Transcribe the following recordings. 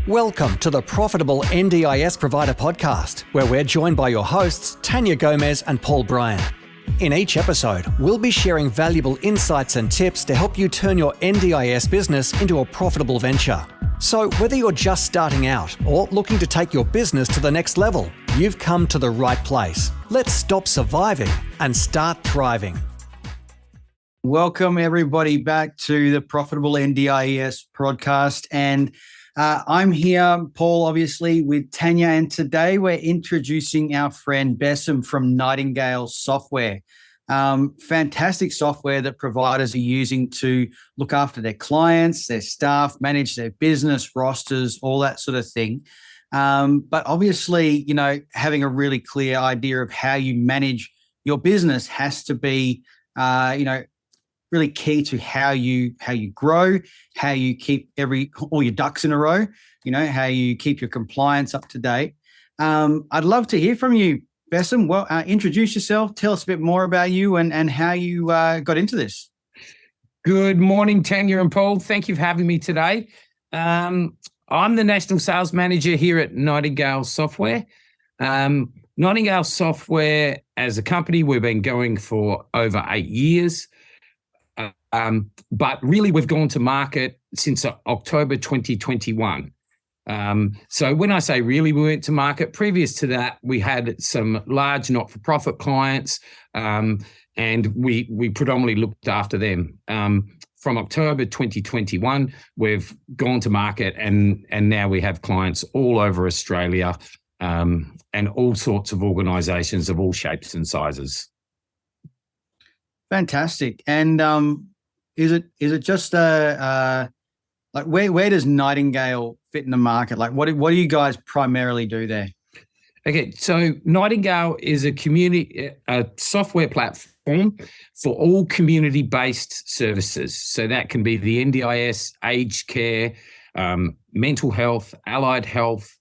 Welcome to the Profitable NDIS Provider Podcast, where we're joined by your hosts, Tania Gomez and Paul Bryan. In each episode, we'll be sharing valuable insights and tips to help you turn your NDIS business into a profitable venture. So whether you're just starting out or looking to take your business to the next level, you've come to the right place. Let's stop surviving and start thriving. Welcome everybody back to the Profitable NDIS podcast. And I'm here, Paul, obviously, with Tania, and today we're introducing our friend Besim from Nightingale software. Fantastic software that providers are using to look after their clients, their staff, manage their business, rosters, all that sort of thing. But obviously, having a really clear idea of how you manage your business has to be, really key to how you grow, how you keep all your ducks in a row, how you keep your compliance up to date. I'd love to hear from you, Besim. Well, introduce yourself, tell us a bit more about you and how you got into this. Good morning, Tania and Paul. Thank you for having me today. I'm the National Sales Manager here at Nightingale Software. Nightingale Software, as a company, we've been going for over 8 years. But really, we've gone to market since October 2021. So when I say really we went to market, previous to that, we had some large not-for-profit clients, and we predominantly looked after them. From October 2021, we've gone to market, and now we have clients all over Australia, and all sorts of organisations of all shapes and sizes. Fantastic. And is it just like where does Nightingale fit in the market? Like what do you guys primarily do there? Okay, so Nightingale is a software platform for all community-based services. So that can be the NDIS, aged care, mental health, allied health,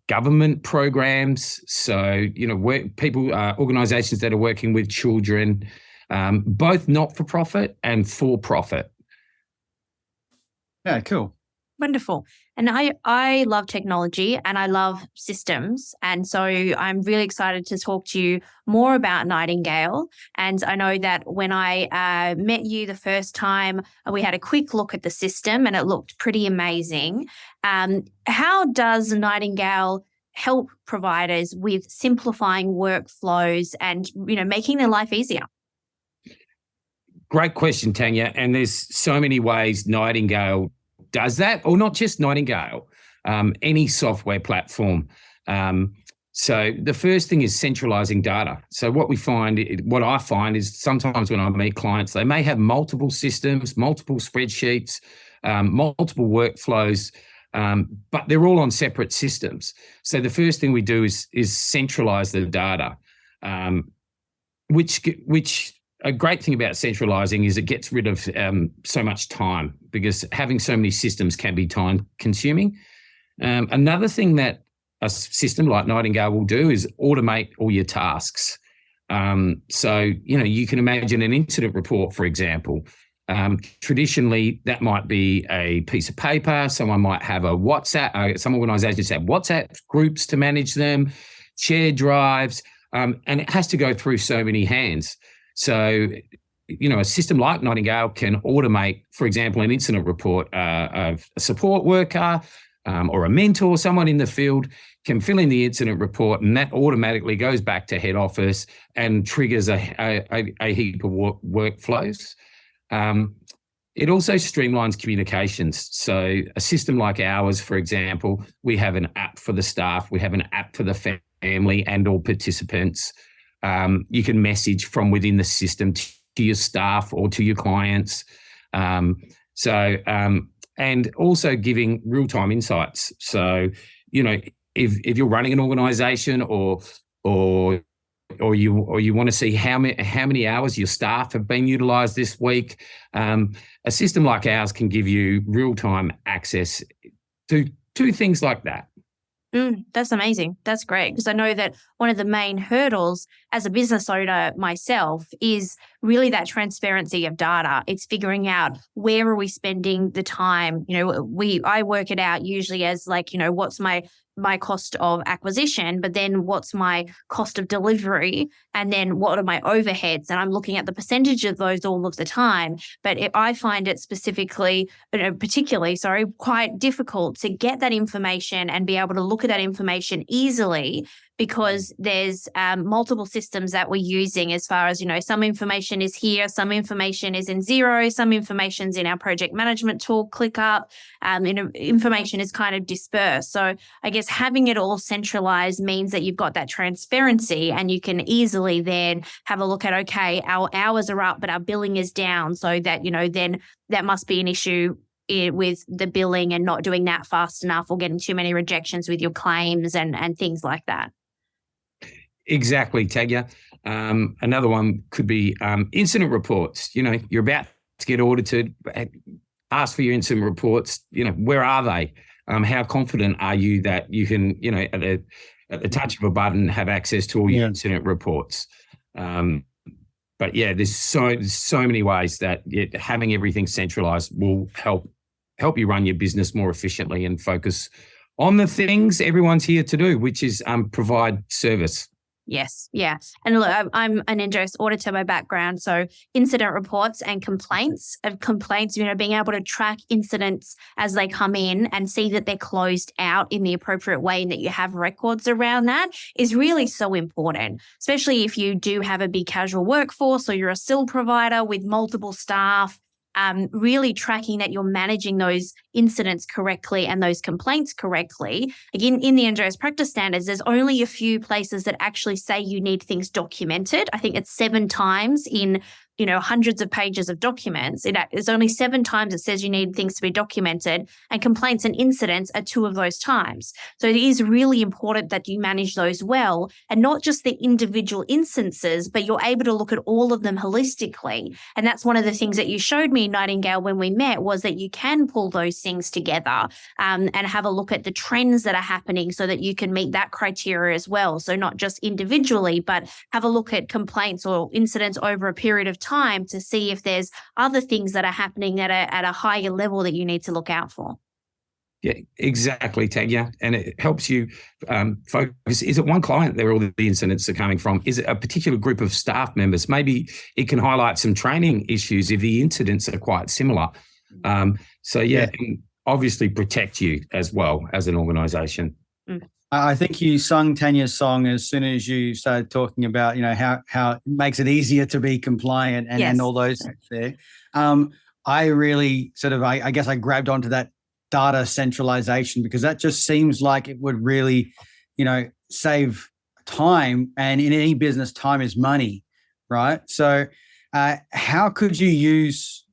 government programs. So, organisations that are working with children, both not-for-profit and for-profit. Yeah, cool. Wonderful. And I love technology and I love systems. And so I'm really excited to talk to you more about Nightingale. And I know that when I met you the first time, we had a quick look at the system and it looked pretty amazing. How does Nightingale help providers with simplifying workflows and, making their life easier? Great question, Tania. And there's so many ways Nightingale does that, or not just Nightingale, any software platform. So the first thing is centralizing data. So what I find is sometimes when I meet clients, they may have multiple systems, multiple spreadsheets, multiple workflows, but they're all on separate systems. So the first thing we do is centralize the data, which a great thing about centralizing is it gets rid of so much time, because having so many systems can be time consuming. Another thing that a system like Nightingale will do is automate all your tasks. So, you can imagine an incident report, for example. Traditionally, that might be a piece of paper. Someone might have a WhatsApp. Some organisations have WhatsApp groups to manage them, share drives, and it has to go through so many hands. So, a system like Nightingale can automate, for example, an incident report. A support worker or a mentor, someone in the field can fill in the incident report, and that automatically goes back to head office and triggers a heap of workflows. It also streamlines communications. So a system like ours, for example, we have an app for the staff, we have an app for the family and all participants. You can message from within the system to your staff or to your clients. And also giving real-time insights. So, if you're running an organization or you want to see how many hours your staff have been utilized this week, a system like ours can give you real-time access to things like that. That's amazing. That's great. Because I know that one of the main hurdles as a business owner myself is really that transparency of data. It's figuring out where are we spending the time. I work it out usually as like, what's my cost of acquisition, but then what's my cost of delivery, and then what are my overheads? And I'm looking at the percentage of those all of the time. But I find it particularly, quite difficult to get that information and be able to look at that information easily, because there's multiple systems that we're using as far as, some information is here, some information is in Xero, some information's in our project management tool, ClickUp, information is kind of dispersed. So I guess having it all centralized means that you've got that transparency, and you can easily then have a look at, okay, our hours are up, but our billing is down. So that, then that must be an issue with the billing and not doing that fast enough, or getting too many rejections with your claims and things like that. Exactly, Tanya. Another one could be incident reports. You're about to get audited, ask for your incident reports. Where are they? How confident are you that you can, at the touch of a button, have access to all your incident reports? But yeah, there's so many ways that having everything centralized will help you run your business more efficiently and focus on the things everyone's here to do, which is provide service. Yes. Yeah. And look, I'm an NDIS auditor by background. So incident reports and complaints, being able to track incidents as they come in and see that they're closed out in the appropriate way and that you have records around that is really so important, especially if you do have a big casual workforce or you're a SIL provider with multiple staff. Really tracking that you're managing those incidents correctly and those complaints correctly. Again, in the NDIS practice standards, there's only a few places that actually say you need things documented. I think it's 7 times in hundreds of pages of documents. It's only 7 times it says you need things to be documented, and complaints and incidents are 2 of those times. So it is really important that you manage those well, and not just the individual instances, but you're able to look at all of them holistically. And that's one of the things that you showed me, Nightingale, when we met, was that you can pull those things together and have a look at the trends that are happening so that you can meet that criteria as well. So not just individually, but have a look at complaints or incidents over a period of time to see if there's other things that are happening at a higher level that you need to look out for. Yeah, exactly, Tanya. And it helps you focus. Is it one client that all the incidents are coming from? Is it a particular group of staff members? Maybe it can highlight some training issues if the incidents are quite similar. And obviously protect you as well as an organisation. I think you sung Tanya's song as soon as you started talking about, how it makes it easier to be compliant and all those things there. I really I guess I grabbed onto that data centralization because that just seems like it would really, save time. And in any business, time is money, right? So how could you use,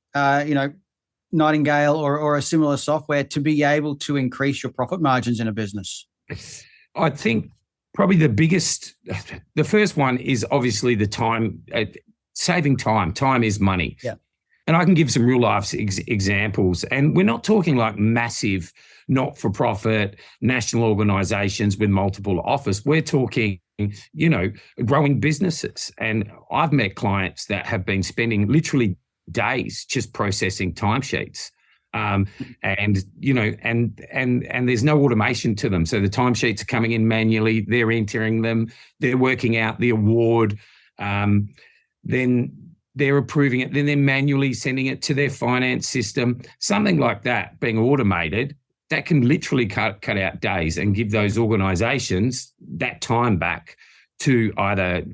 Nightingale or a similar software to be able to increase your profit margins in a business? I think probably the first one is obviously the time, saving time. Time is money. Yeah. And I can give some real life examples. And we're not talking like massive not-for-profit national organizations with multiple offices. We're talking, growing businesses. And I've met clients that have been spending literally days just processing timesheets. And there's no automation to them. So the timesheets are coming in manually, they're entering them, they're working out the award, then they're approving it, then they're manually sending it to their finance system. Something like that being automated, that can literally cut out days and give those organizations that time back to either,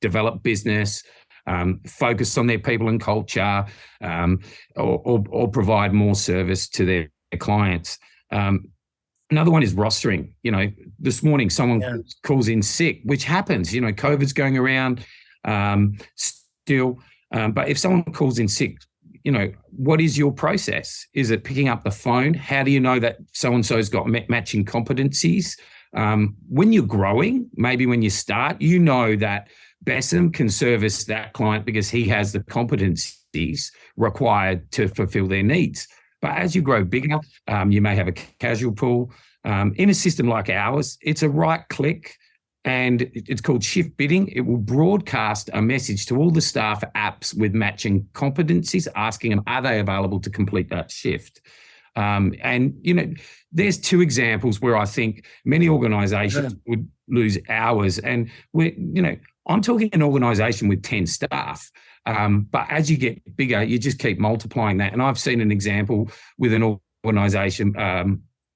develop business, focus on their people and culture, or provide more service to their clients. Another one is rostering. This morning someone calls in sick, which happens. COVID's going around still. But if someone calls in sick, what is your process? Is it picking up the phone? How do you know that so-and-so's got matching competencies? When you're growing, maybe when you start, that Besim can service that client because he has the competencies required to fulfill their needs. But as you grow bigger, you may have a casual pool. In a system like ours, it's a right click and it's called shift bidding. It will broadcast a message to all the staff apps with matching competencies, asking them, are they available to complete that shift? And, there's two examples where I think many organizations would lose hours. And I'm talking an organization with 10 staff. But as you get bigger, you just keep multiplying that. And I've seen an example with an organization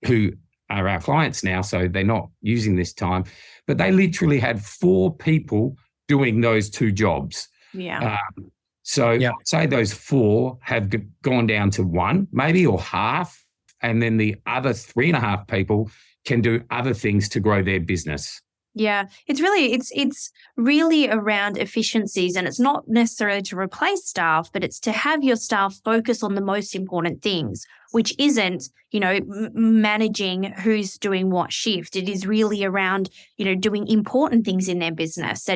who are our clients now, so they're not using this time, but they literally had 4 people doing those 2 jobs. Yeah. Say those 4 have gone down to 1, maybe, or half, and then the other 3.5 people can do other things to grow their business. Yeah, it's really around efficiencies, and it's not necessarily to replace staff, but it's to have your staff focus on the most important things, which isn't, managing who's doing what shift. It is really around, doing important things in their business.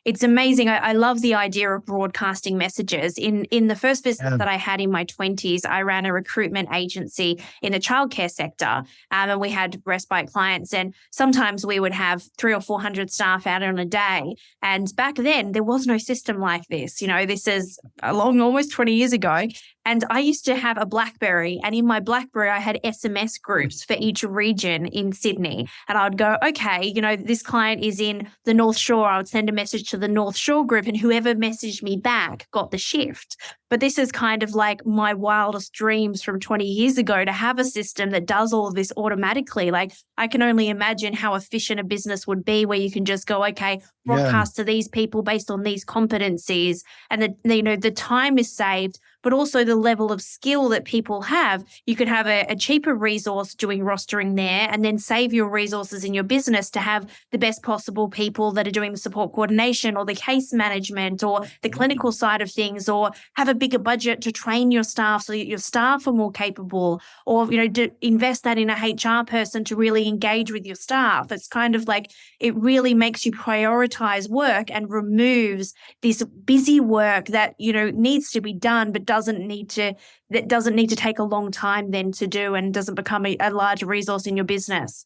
It's amazing. I love the idea of broadcasting messages. In the first business that I had in my 20s, I ran a recruitment agency in the childcare sector, and we had respite clients. And sometimes we would have 300 or 400 staff out on a day. And back then, there was no system like this. This is almost 20 years ago. And I used to have a BlackBerry, and in my BlackBerry, I had SMS groups for each region in Sydney. And I would go, okay, this client is in the North Shore. I would send a message to the North Shore group, and whoever messaged me back got the shift. But this is kind of like my wildest dreams from 20 years ago, to have a system that does all of this automatically. Like, I can only imagine how efficient a business would be, where you can just go, okay, broadcast to these people based on these competencies, and the time is saved, but also the level of skill that people have. You could have a cheaper resource doing rostering there, and then save your resources in your business to have the best possible people that are doing the support coordination or the case management or the clinical side of things, or have a bigger budget to train your staff so that your staff are more capable, or, to invest that in a HR person to really engage with your staff. It's kind of like, it really makes you prioritize work and removes this busy work that, needs to be done, but doesn't need to take a long time then to do, and doesn't become a large resource in your business.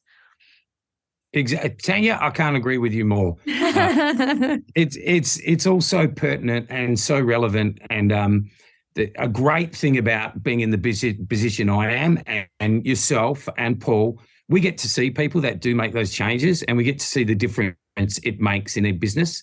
Exactly, Tanya, I can't agree with you more. It's also pertinent and so relevant, and a great thing about being in the position I am, and yourself and Paul, we get to see people that do make those changes, and we get to see the difference it makes in their business.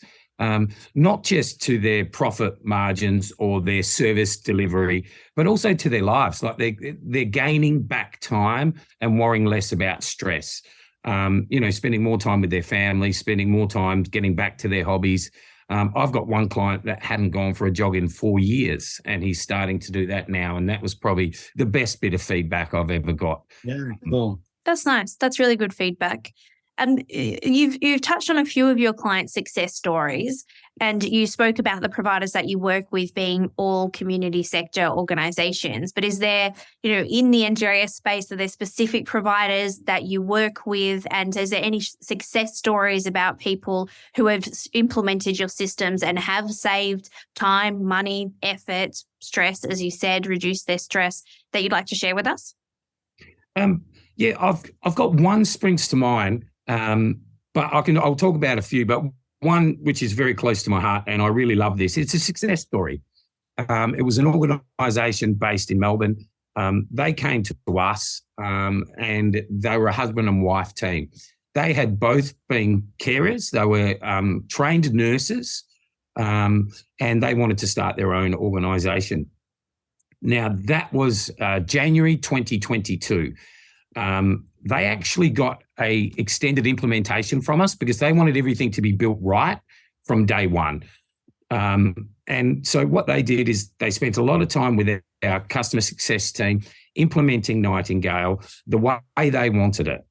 Not just to their profit margins or their service delivery, but also to their lives. Like, they're gaining back time and worrying less about stress. Spending more time with their family, spending more time getting back to their hobbies. I've got one client that hadn't gone for a jog in 4 years, and he's starting to do that now. And that was probably the best bit of feedback I've ever got. Yeah, cool. That's nice. That's really good feedback. And you've touched on a few of your client success stories, and you spoke about the providers that you work with being all community sector organizations. But is there, in the NDIS space, are there specific providers that you work with? And is there any success stories about people who have implemented your systems and have saved time, money, effort, stress, as you said, reduced their stress, that you'd like to share with us? I've got one springs to mind. But I'll talk about a few, but one which is very close to my heart, and I really love this. It's a success story. It was an organisation based in Melbourne. They came to us, and they were a husband and wife team. They had both been carers. They were trained nurses, and they wanted to start their own organisation. Now, that was January 2022. They actually got a extended implementation from us because they wanted everything to be built right from day one. And so what they did is they spent a lot of time with our customer success team implementing Nightingale the way they wanted it,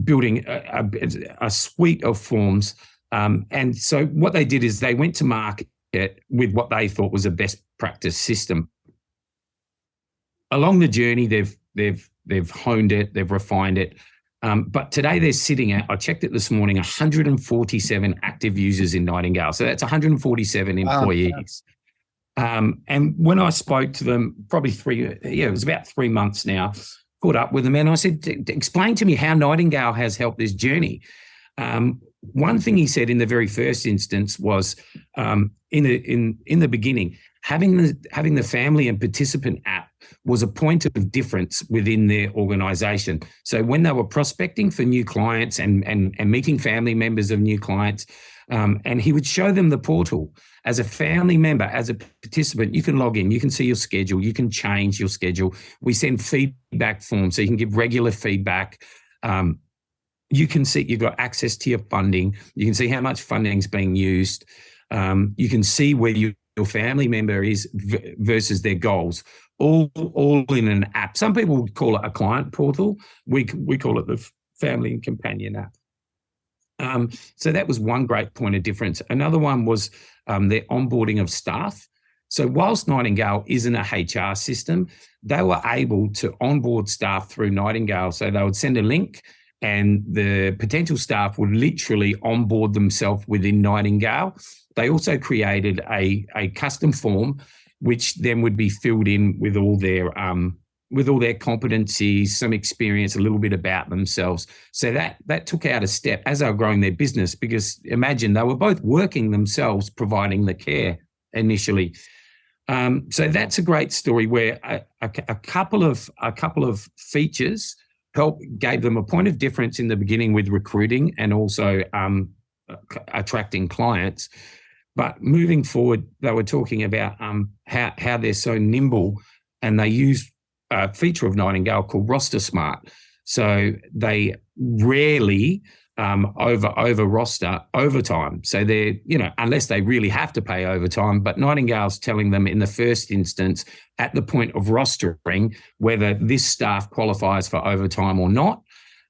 building a suite of forms. And so what they did is they went to market with what they thought was a best practice system. Along the journey, they've honed it, they've refined it. But today they're sitting at, I checked it this morning, 147 active users in Nightingale. So that's 147 employees. And when I spoke to them, it was about 3 months now, caught up with them, and I said, explain to me how Nightingale has helped this journey. One thing he said in the very first instance was, in the beginning, having the family and participant app was a point of difference within their organization. So when they were prospecting for new clients and meeting family members of new clients, and he would show them the portal. As a family member, as a participant, you can log in, you can see your schedule, you can change your schedule. We send feedback forms so you can give regular feedback. You can see you've got access to your funding. You can see how much funding is being used. You can see where your family member is versus their goals, all in an app. Some people would call it a client portal. We call it the family and companion app. So that was one great point of difference. Another one was their onboarding of staff. So whilst Nightingale isn't a HR system, they were able to onboard staff through Nightingale. So they would send a link and the potential staff would literally onboard themselves within Nightingale. They also created a custom form, which then would be filled in with all their competencies, some experience, a little bit about themselves. So that took out a step as they were growing their business, because imagine they were both working themselves, providing the care initially. So that's a great story where a couple of features gave them a point of difference in the beginning with recruiting and also attracting clients. But moving forward, they were talking about how they're so nimble, and they use a feature of Nightingale called Roster Smart. So they rarely over roster overtime. So they're, unless they really have to pay overtime, but Nightingale's telling them in the first instance at the point of rostering whether this staff qualifies for overtime or not.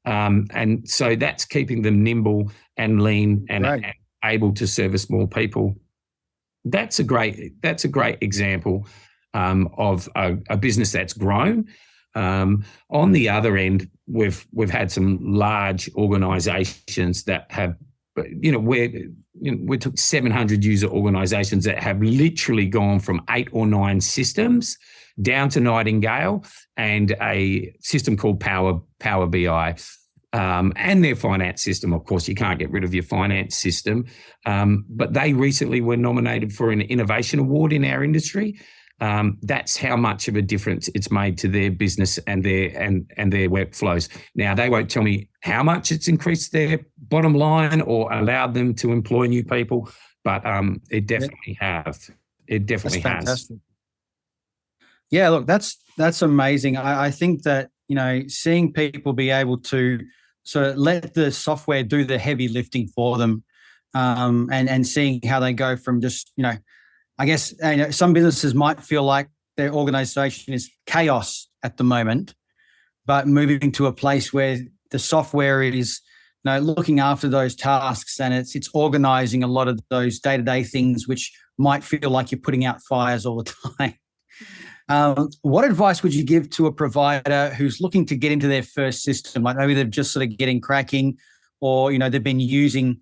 And so that's keeping them nimble and lean and able to service more people. That's a great example of a business that's grown. On the other end, we've had some large organisations that have, we took 700 user organisations that have literally gone from 8 or 9 systems down to Nightingale and a system called Power BI. And their finance system. Of course, you can't get rid of your finance system. But they recently were nominated for an innovation award in our industry. That's how much of a difference it's made to their business and their workflows. Now, they won't tell me how much it's increased their bottom line or allowed them to employ new people, but it definitely has. It definitely has. Yeah, look, that's amazing. I think that, seeing people be able to sort of let the software do the heavy lifting for them, and seeing how they go from just, I guess some businesses might feel like their organization is chaos at the moment, but moving to a place where the software is looking after those tasks, and it's organizing a lot of those day-to-day things which might feel like you're putting out fires all the time. What advice would you give to a provider who's looking to get into their first system? Like maybe they're just sort of getting cracking, or they've been using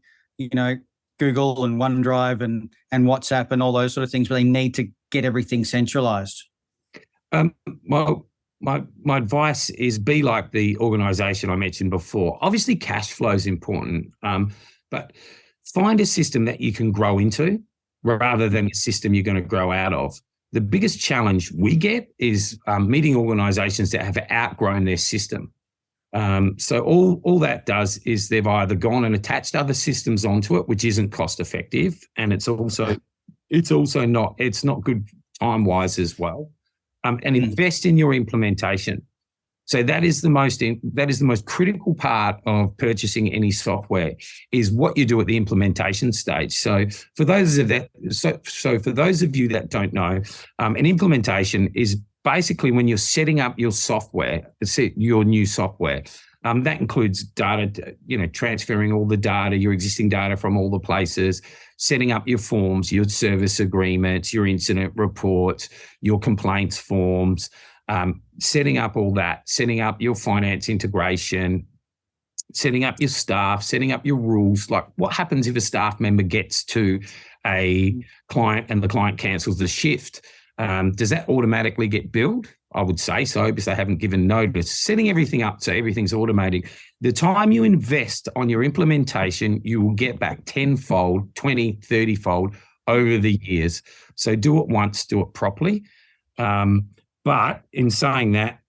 Google and OneDrive and WhatsApp and all those sort of things, but they need to get everything centralized. Well, my advice is be like the organization I mentioned before. Obviously, cash flow is important, but find a system that you can grow into rather than a system you're going to grow out of. The biggest challenge we get is meeting organizations that have outgrown their system. So all that does is they've either gone and attached other systems onto it, which isn't cost effective, and it's not good time wise as well. And invest in your implementation. So that is the most critical part of purchasing any software, is what you do at the implementation stage. So for those of you that don't know, an implementation is basically when you're setting up your software, your new software. That includes data, transferring all the data, your existing data from all the places, setting up your forms, your service agreements, your incident reports, your complaints forms, setting up all that, setting up your finance integration, setting up your staff, setting up your rules. Like, what happens if a staff member gets to a client and the client cancels the shift? Does that automatically get billed? I would say so, because they haven't given notice. Setting everything up so everything's automated. The time you invest on your implementation, you will get back 10-fold, 20, 30-fold over the years. So do it once, do it properly. But in saying that,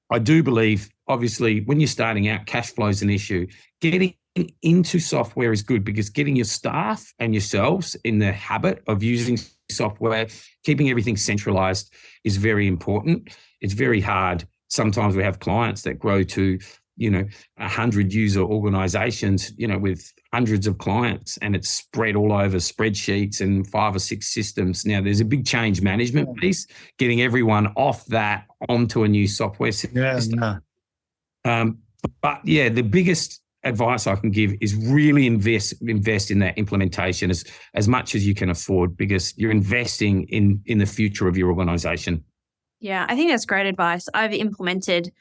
I do believe, obviously, when you're starting out, cash flow is an issue. Getting into software is good, because getting your staff and yourselves in the habit of using software, keeping everything centralized is very important. It's very hard. Sometimes we have clients that grow to, 100 user organizations, with hundreds of clients, and it's spread all over spreadsheets and 5 or 6 systems. Now, there's a big change management piece, getting everyone off that onto a new software system. But yeah, the biggest advice I can give is really invest in that implementation as much as you can afford, because you're investing in the future of your organization. Yeah, I think that's great advice. I've implemented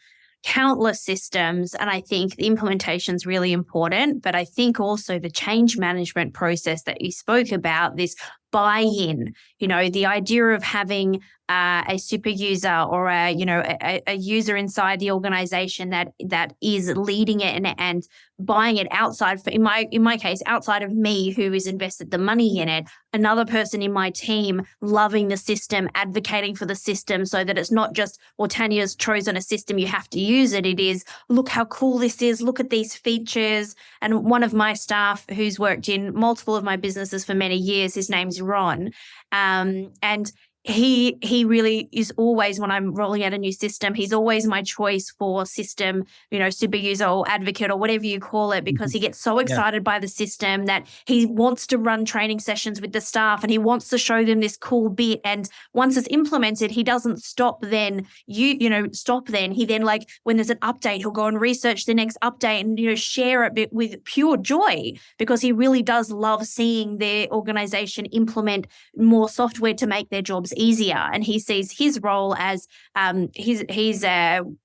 countless systems, and I think the implementation is really important. But I think also the change management process that you spoke about, this buy-in, the idea of having a super user or a user inside the organization that is leading it and buying it outside, in my case, outside of me, who has invested the money in it, another person in my team loving the system, advocating for the system, so that it's not just, well, Tanya's chosen a system, you have to use it. It is, look how cool this is, look at these features. And one of my staff, who's worked in multiple of my businesses for many years, his name's Ron, and he really is always, when I'm rolling out a new system, he's always my choice for system, super user or advocate or whatever you call it, because he gets so excited by the system that he wants to run training sessions with the staff and he wants to show them this cool bit. And once it's implemented, he doesn't stop then. He then, like, when there's an update, he'll go and research the next update and, share it with pure joy, because he really does love seeing their organization implement more software to make their jobs easier. And he sees his role as he's in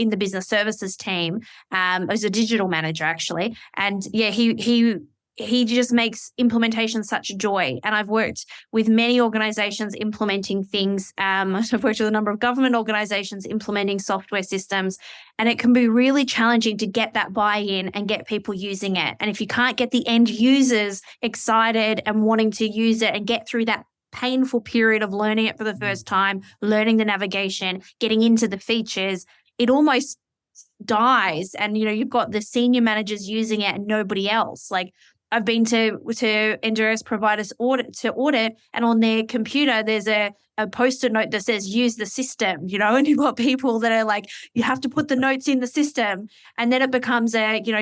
the business services team as a digital manager, actually. And yeah, he just makes implementation such a joy. And I've worked with many organizations implementing things. I've worked with a number of government organizations implementing software systems, and it can be really challenging to get that buy-in and get people using it. And if you can't get the end users excited and wanting to use it and get through that painful period of learning it for the first time, learning the navigation, getting into the features, it almost dies. And, you've got the senior managers using it and nobody else. Like, I've been to NDIS providers audit, and on their computer, there's a post-it note that says, use the system, and you've got people that are like, you have to put the notes in the system. And then it becomes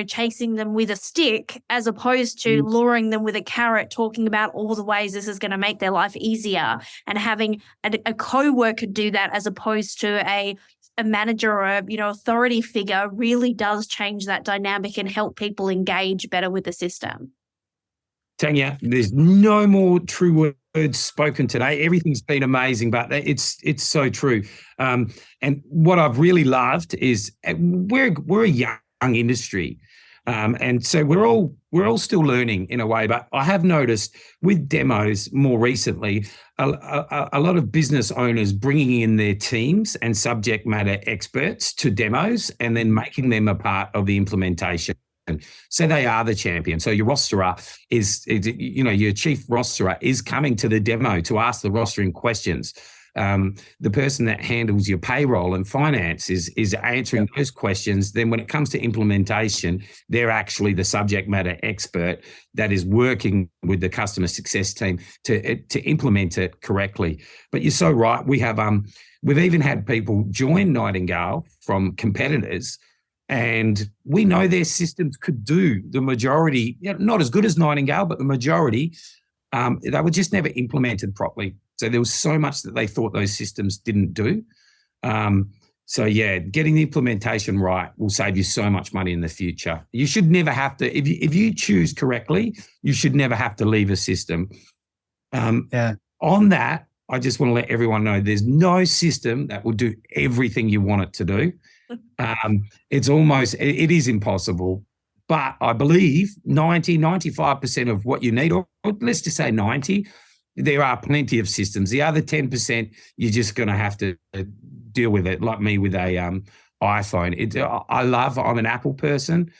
chasing them with a stick, as opposed to luring them with a carrot, talking about all the ways this is going to make their life easier, and having a co-worker do that, as opposed to a manager or a authority figure, really does change that dynamic and help people engage better with the system. Tania, there's no more true words spoken today. Everything's been amazing, but it's so true. And what I've really loved is we're a young industry. And so we're all still learning in a way, but I have noticed with demos more recently, a lot of business owners bringing in their teams and subject matter experts to demos and then making them a part of the implementation. So they are the champion. So your rosterer is your chief rosterer is coming to the demo to ask the rostering questions. The person that handles your payroll and finance is answering those questions. Then when it comes to implementation, they're actually the subject matter expert that is working with the customer success team to implement it correctly. But you're so right. We've even had people join Nightingale from competitors, and we know their systems could do the majority, not as good as Nightingale, but the majority, they were just never implemented properly. So there was so much that they thought those systems didn't do. So yeah, getting the implementation right will save you so much money in the future. You should never have to, if you choose correctly, you should never have to leave a system. On that, I just want to let everyone know there's no system that will do everything you want it to do. It is impossible. But I believe 95% of what you need, or let's just say 90, there are plenty of systems. The other 10%, you're just going to have to deal with it, like me with a iPhone. I'm an Apple person,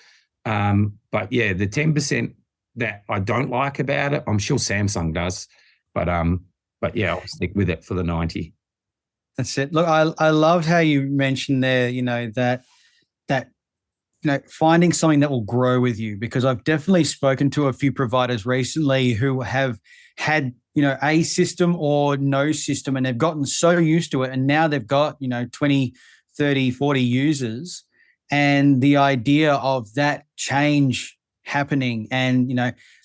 but yeah, the 10% that I don't like about it, I'm sure Samsung does, but yeah, I'll stick with it for the 90. That's it. Look, I loved how you mentioned there, that finding something that will grow with you, because I've definitely spoken to a few providers recently who have had, a system or no system, and they've gotten so used to it. And now they've got, 20, 30, 40 users, and the idea of that change happening and,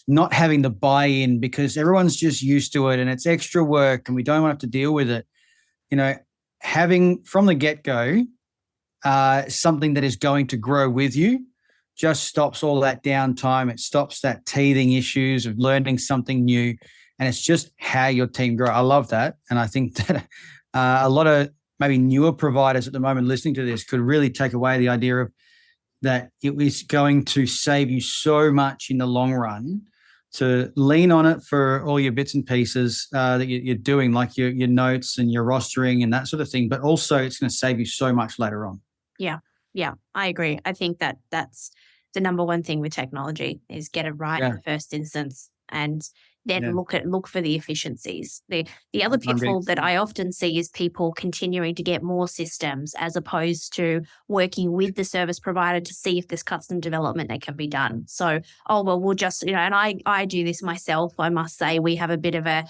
not having the buy-in because everyone's just used to it and it's extra work and we don't have to deal with it. Having from the get-go something that is going to grow with you just stops all that downtime. It stops that teething issues of learning something new. And it's just how your team grow. I love that. And I think that a lot of maybe newer providers at the moment listening to this could really take away the idea of that it is going to save you so much in the long run to lean on it for all your bits and pieces that you're doing, like your notes and your rostering and that sort of thing. But also it's going to save you so much later on. Yeah, I agree. I think that that's the number one thing with technology is get it right in the first instance, and then look for the efficiencies. The other pitfall that I often see is people continuing to get more systems as opposed to working with the service provider to see if there's custom development that can be done. So, we'll just, and I do this myself. I must say we have a bit of a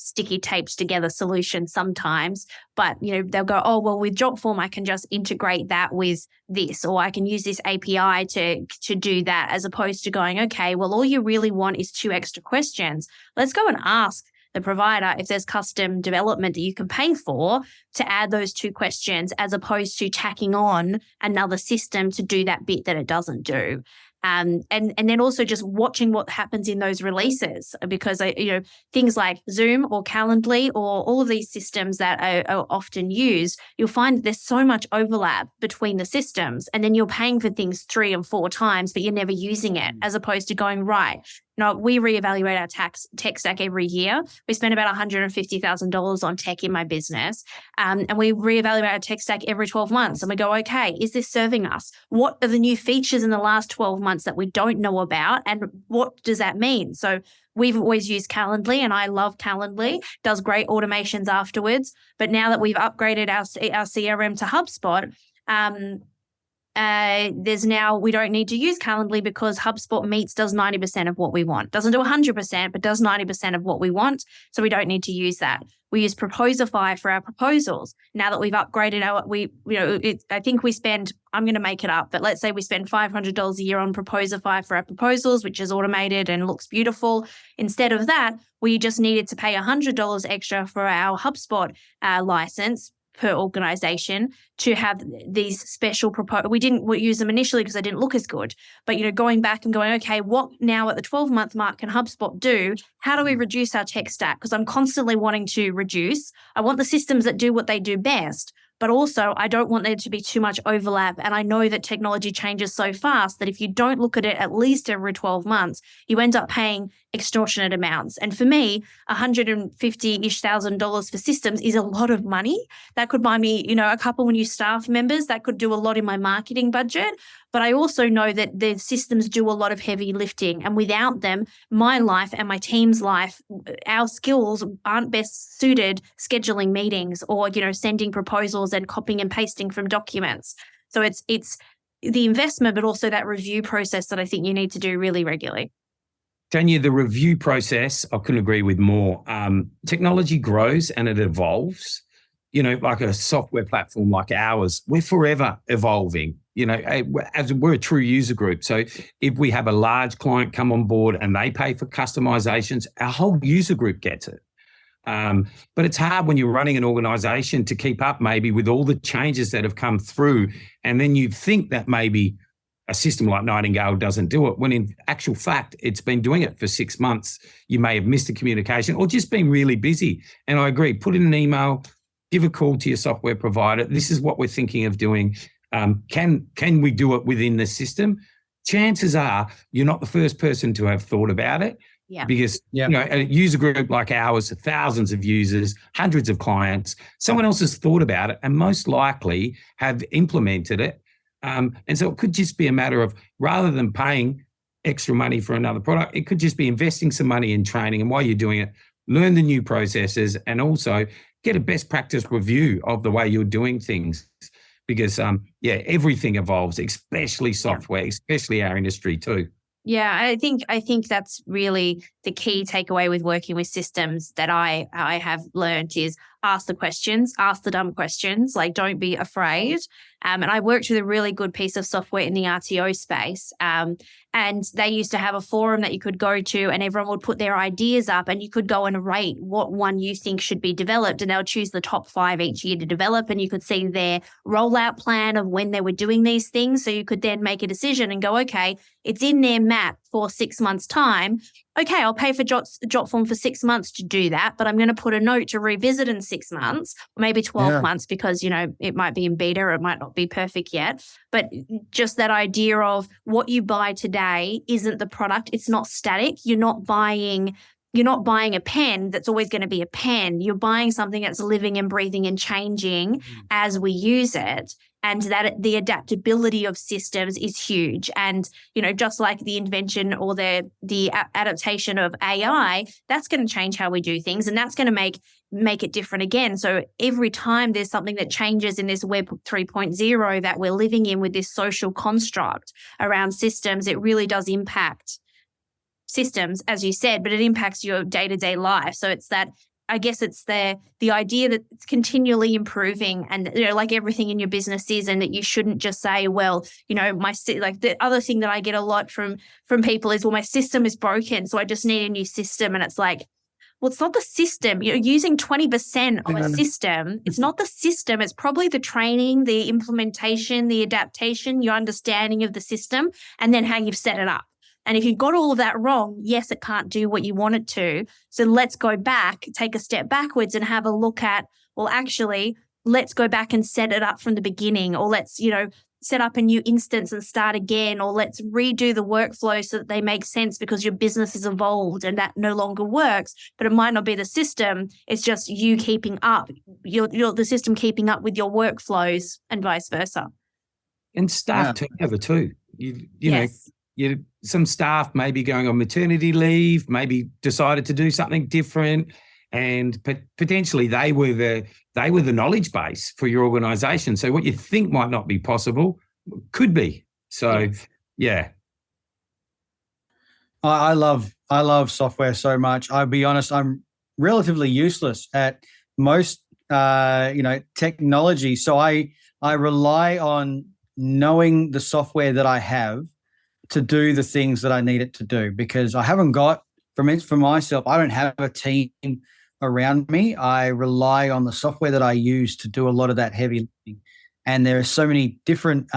sticky taped together solution sometimes, but they'll go, with Jotform I can just integrate that with this, or I can use this API to do that, as opposed to going, okay, well, all you really want is 2 extra questions. Let's go and ask the provider if there's custom development that you can pay for to add those 2 questions, as opposed to tacking on another system to do that bit that it doesn't do. And then also just watching what happens in those releases, because things like Zoom or Calendly or all of these systems that are often used, you'll find that there's so much overlap between the systems, and then you're paying for things 3 and 4 times, but you're never using it, as opposed to going, right, we reevaluate our tech stack every year. We spend about $150,000 on tech in my business, and we reevaluate our tech stack every 12 months. And we go, okay, is this serving us? What are the new features in the last 12 months that we don't know about? And what does that mean? So we've always used Calendly, and I love Calendly. Does great automations afterwards. But now that we've upgraded our CRM to HubSpot, we don't need to use Calendly because HubSpot does 90% of what we want. Doesn't do 100%, but does 90% of what we want. So we don't need to use that. We use Proposify for our proposals. Now that we've upgraded I think we spend, I'm going to make it up, but let's say we spend $500 a year on Proposify for our proposals, which is automated and looks beautiful. Instead of that, we just needed to pay $100 extra for our HubSpot license per organization to have these special we didn't use them initially because they didn't look as good. But, going back and going, okay, what now at the 12-month mark can HubSpot do? How do we reduce our tech stack? Because I'm constantly wanting to reduce. I want the systems that do what they do best, but also I don't want there to be too much overlap. And I know that technology changes so fast that if you don't look at it at least every 12 months, you end up paying extortionate amounts. And for me, $150,000 for systems is a lot of money. That could buy me, a couple of new staff members. That could do a lot in my marketing budget. But I also know that the systems do a lot of heavy lifting. And without them, my life and my team's life, our skills aren't best suited scheduling meetings or, sending proposals and copying and pasting from documents. So it's the investment, but also that review process that I think you need to do really regularly. Tania, the review process, I couldn't agree with more. Technology grows and it evolves. Like a software platform like ours, we're forever evolving, as we're a true user group. So if we have a large client come on board and they pay for customizations, our whole user group gets it. But it's hard when you're running an organization to keep up maybe with all the changes that have come through. And then you think that maybe a system like Nightingale doesn't do it, when in actual fact, it's been doing it for 6 months. You may have missed a communication or just been really busy. And I agree, put in an email, give a call to your software provider. This is what we're thinking of doing. Can we do it within the system? chances are you're not the first person to have thought about it. Yeah. Because, a user group like ours, thousands of users, hundreds of clients, someone else has thought about it and most likely have implemented it. And so it could just be a matter of, rather than paying extra money for another product, it could just be investing some money in training. And while you're doing it, learn the new processes and also get a best practice review of the way you're doing things. Because, everything evolves, especially software, especially our industry too. Yeah, I think that's really the key takeaway with working with systems that I have learned is ask the questions, ask the dumb questions, like don't be afraid. And I worked with a really good piece of software in the RTO space. And they used to have a forum that you could go to and everyone would put their ideas up and you could go and rate what one you think should be developed. And they'll choose the top 5 each year to develop. And you could see their rollout plan of when they were doing these things. So you could then make a decision and go, okay, it's in their map for 6 months' time. Okay, I'll pay for Jotform for 6 months to do that, but I'm going to put a note to revisit in 6 months, or maybe 12 months, because, it might be in beta or it might not be perfect yet. But just that idea of what you buy today isn't the product. It's not static. You're not buying a pen that's always going to be a pen. You're buying something that's living and breathing and changing as we use it. And that the adaptability of systems is huge. And, just like the invention or the adaptation of AI, that's going to change how we do things. And that's going to make it different again. So every time there's something that changes in this Web 3.0 that we're living in with this social construct around systems, it really does impact systems, as you said, but it impacts your day-to-day life. So it's that, I guess it's the idea that it's continually improving and, like everything in your business is, and that you shouldn't just say, well, the other thing that I get a lot from people is, well, my system is broken, so I just need a new system. And it's like, well, it's not the system. You're using 20% of a system. It's not the system. It's probably the training, the implementation, the adaptation, your understanding of the system, and then how you've set it up. And if you've got all of that wrong, yes, it can't do what you want it to. So let's go back, take a step backwards and have a look at, well, actually, let's go back and set it up from the beginning, or let's, set up a new instance and start again, or let's redo the workflow so that they make sense because your business has evolved and that no longer works. But it might not be the system. It's just you keeping up, the system keeping up with your workflows and vice versa. And staff turnover too. Some staff may be going on maternity leave, maybe decided to do something different, and potentially they were the knowledge base for your organisation. So what you think might not be possible could be. So, yeah. I love software so much. I'll be honest, I'm relatively useless at most, technology. So I rely on knowing the software that I have to do the things that I need it to do, because I haven't got, for myself, I don't have a team around me. I rely on the software that I use to do a lot of that heavy lifting. And there are so many different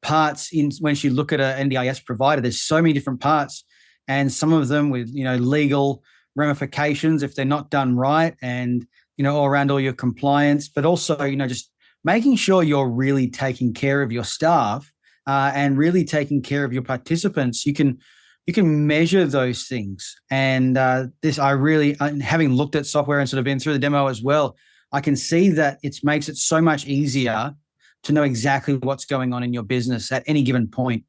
parts once you look at an NDIS provider, there's so many different parts, and some of them with, legal ramifications if they're not done right, and, all around all your compliance, but also, just making sure you're really taking care of your staff and really taking care of your participants. You can measure those things. And having looked at software and sort of been through the demo as well, I can see that it makes it so much easier to know exactly what's going on in your business at any given point,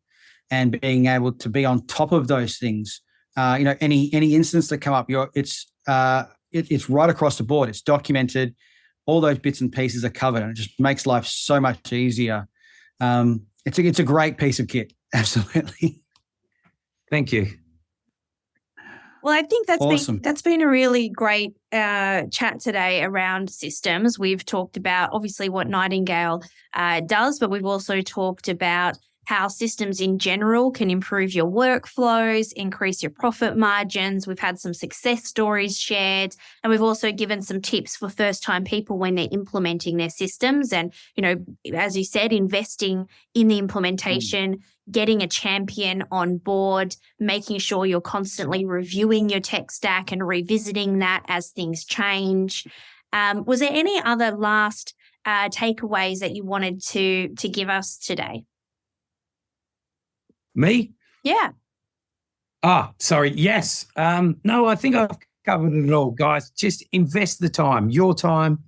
and being able to be on top of those things. Any instance that come up, it's right across the board. It's documented. All those bits and pieces are covered, and it just makes life so much easier. It's a great piece of kit. Absolutely. Thank you. Well, I think that's awesome. That's been a really great chat today around systems. We've talked about obviously what Nightingale does, but we've also talked about how systems in general can improve your workflows, increase your profit margins. We've had some success stories shared, and we've also given some tips for first-time people when they're implementing their systems. And, as you said, investing in the implementation, getting a champion on board, making sure you're constantly reviewing your tech stack and revisiting that as things change. Was there any other last takeaways that you wanted to give us today? Me? Yeah. Sorry. Yes. No, I think I've covered it all, guys. Just invest the time, your time.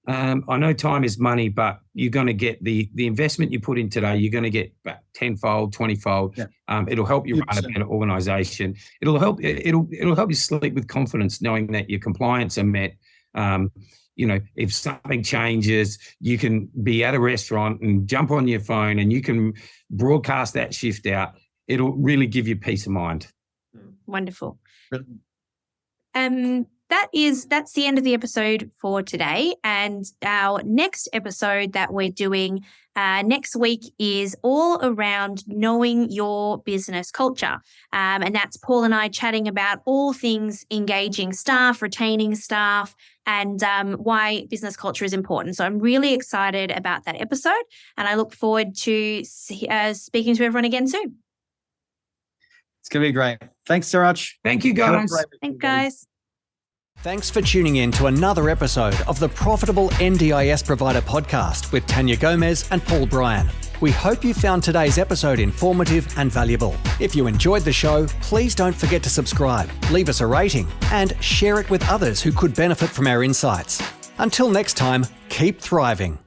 I know time is money, but you're going to get the investment you put in today, you're going to get back 10-fold, 20-fold. Yeah. It'll help you run a better organization. It'll help you sleep with confidence, knowing that your compliance are met. If something changes, you can be at a restaurant and jump on your phone and you can broadcast that shift out. It'll really give you peace of mind. Wonderful. That's the end of the episode for today. And our next episode that we're doing next week is all around knowing your business culture. And that's Paul and I chatting about all things engaging staff, retaining staff, and why business culture is important. So I'm really excited about that episode, and I look forward to speaking to everyone again soon. It's going to be great. Thanks so much. Thank you, guys. Thanks, guys. Thanks for tuning in to another episode of the Profitable NDIS Provider Podcast with Tania Gomez and Paul Bryan. We hope you found today's episode informative and valuable. If you enjoyed the show, please don't forget to subscribe, leave us a rating, and share it with others who could benefit from our insights. Until next time, keep thriving.